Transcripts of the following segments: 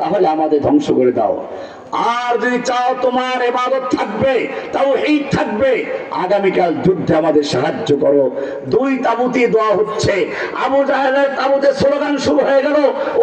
তাহলে আমাদের ধ্বংস করে দাও। আর যদি চাও তোমার ইবাদত থাকবে, তাওহীদ থাকবে, আগামীকাল যুদ্ধে আমাদের সাহায্য করো। দুই তাবুতে দোয়া হচ্ছে। আবু জাহেলের তাবুতে স্লোগান শুরু হয়ে গেল,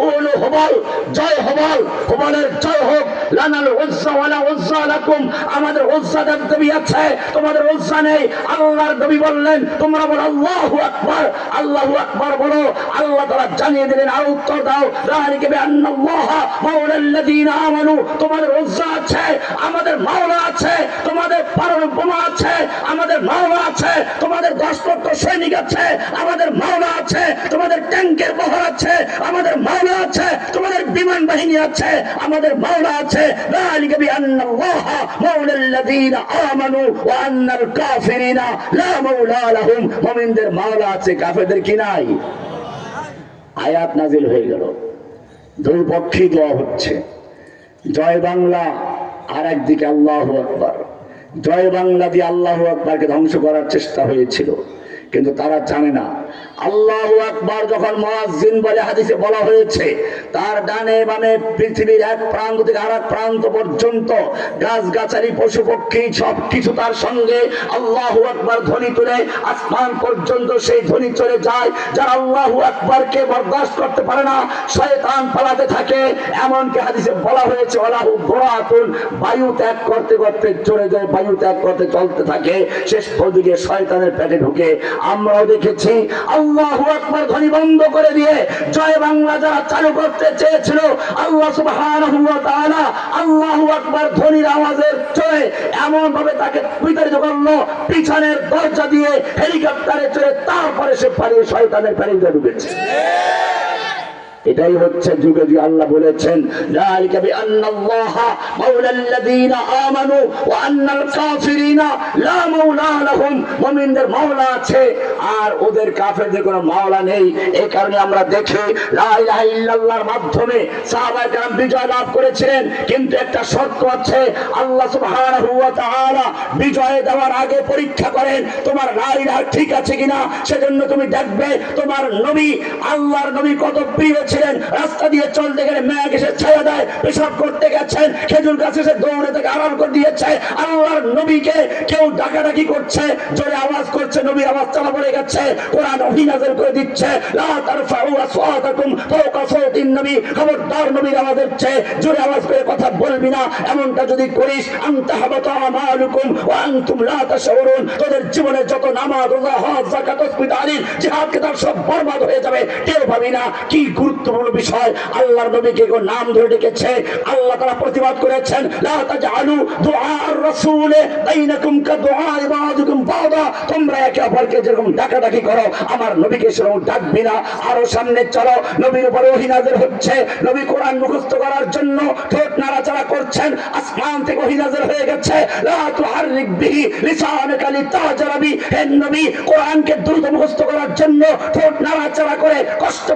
ওলো হবল, জয় হবল, হবলের জয় হোক, লানাল উজ্জা ওয়ালা উজ্জা লাকুম। আমাদের উজ্জা দেবী আছে, তোমাদের উজ্জা নেই। আল্লাহর নবী বললেন, তোমরা বলো আল্লাহু আকবার, আল্লাহু আকবার বলো। আল্লাহ তাআলা জানিয়ে দিলেন, আর উত্তর দাও, যালিকা বিআন্নাল্লাহা মাওলাল্লাযীনা আমানু। তোমাদের উজ্জা আছে, আমাদের মাওলা আছে। তোমাদের পারমাণবিক বোমা আছে, আমাদের মাওলা আছে। তোমাদের 10 লক্ষ সৈনিক আছে, আমাদের মাওলা আছে। তোমাদের ট্যাঙ্কের বহর আছে, আমাদের মাওলা আছে। তোমাদের বিমান বাহিনী আছে, আমাদের মাওলা আছে। যালিকা বিআন্নাল্লাহা মাওলাল্লাযীনা আমানু ওয়া আন্নাল কাফিরিনা লা মাওলা লাহুম। মুমিনদের মাওলা আছে, কাফেরদের কি নাই? আয়াত নাজিল হয়ে গেল, দুই পক্ষে দোয়া হচ্ছে। জয় বাংলা, আর একদিকে আল্লাহু আকবার। জয় বাংলা দিয়ে আল্লাহু আকবারকে ধ্বংস করার চেষ্টা হয়েছিল, কিন্তু তারা জানে না আল্লাহু আকবার যখন মুয়াজ্জিন বলে হাদিসে বলা হয়েছে, তার ডানে বামে পৃথিবীর এক প্রান্ত থেকে আরেক প্রান্ত পর্যন্ত গাছগাছালি পশু পক্ষী সবকিছু তার সঙ্গে আল্লাহু আকবার ধ্বনি তুলে আসমান পর্যন্ত সেই ধ্বনি চলে যায়। যারা আল্লাহু আকবারকে বরদাস্ত করতে পারে না, শয়তান পালাতে থাকে। এমনকি হাদিসে বলা হয়েছে, ওয়ালাহু গুরাতুন, বায়ু ত্যাগ করতে করতে চলে যায়, বায়ু ত্যাগ করতে চলতে থাকে, শেষ পর্যন্ত শয়তানের পেটে ঢুকে। আমরাও দেখেছি আল্লাহু আকবার ধ্বনি বন্ধ করে দিয়ে জয় বাংলা যারা চালু করতে চেয়েছিল, আল্লাহ সুবহানাহু ওয়া তাআলা আল্লাহু আকবার ধ্বনির আওয়াজের চলে এমন ভাবে তাকে বিতাড়িত করলো, পিছনের দরজা দিয়ে হেলিকপ্টারে চড়ে তারপরে সে পালিয়ে শয়তানের পেটে ঢুকেছে। এটাই হচ্ছে যুগে যুগে আল্লাহ বলেছেন, যালিকা বিআন্নাল্লাহা মাওলাল্লাযীনা আমানু ওয়া আন্নাল কাফিরিনা লা মাওলা লাহুম। মুমিনদের মাওলা আছে, আর ওদের কাফেরদের কোনো মাওলা নেই। এই কারণে আমরা দেখি লা ইলাহা ইল্লাল্লাহর মাধ্যমে সাহাবায়ে কেরাম বিজয় লাভ করেছিলেন, কিন্তু একটা শর্ত আছে। আল্লাহ সুবহানাহু ওয়া তাআলা বিজয় দেওয়ার আগে পরীক্ষা করেন তোমার লা ইলাহা ঠিক আছে কিনা। সেজন্য তুমি দেখবে তোমার নবী, আল্লাহর নবী কত প্রিয় ছিলেন। রাস্তা দিয়ে চলতে গেলে মেঘ এসে ছায়া দেয়, পেশাব করতে গেছেন, খেজুর গাছে এসে দৌড়ে থেকে আরাম করে দিয়েছে। আল্লাহর নবীকে কেউ ডাকাডাকি করছে, জোরে আওয়াজ করছে, নবীর আওয়াজ চালা পড়ে গেছে, কোরআন অভিনাজল করে দিচ্ছে, লা তারফাউ আসওয়াতাকুম ফাওকা সাওতিন নবী। খবরদার নবীর আওয়াজের চেয়ে জোরে আওয়াজ করে কথা বলবি না। এমনটা যদি করিস, আনতা হাবাতা আমালুকুম ওয়া আনতুম লা তাশউরুন। তোদের জীবনের যত নামাজ, রোজা, হজ, যাকাত, তাসবিহ, তাহলিল, জিহাদ, কিতাব সব বরবাদ হয়ে যাবে, টের পাবি না। কি গুরুত্বপূর্ণ বিষয়, আল্লাহর নবীকে নাম ধরে ডেকেছে। আল্লাহ তাআলা প্রতিবাদ করেছেন, লা তাজআলু দুআআর রাসূল বাইনাকুম কাদুআই বাযুকুম বাযা। তোমরা একে অপরকে যেরকম ডাকাডাকি করো, আমার নবীকে সেরকম ডাকবি না। আরো সামনে চলো, নবীর উপরে ওহী নাযিল হচ্ছে, নবী কোরআন মুখস্থ করার জন্য ঠোঁট নাড়াচাড়া করছেন, আসমান থেকে ওহী নাযিল হয়ে গেছে, লা তুহাররিক বিহি লিসানাকা লিতাজরা বি। হে নবী, কোরআনকে দ্রুত মুখস্থ করার জন্য ঠোঁট নাড়াচাড়া করে কষ্ট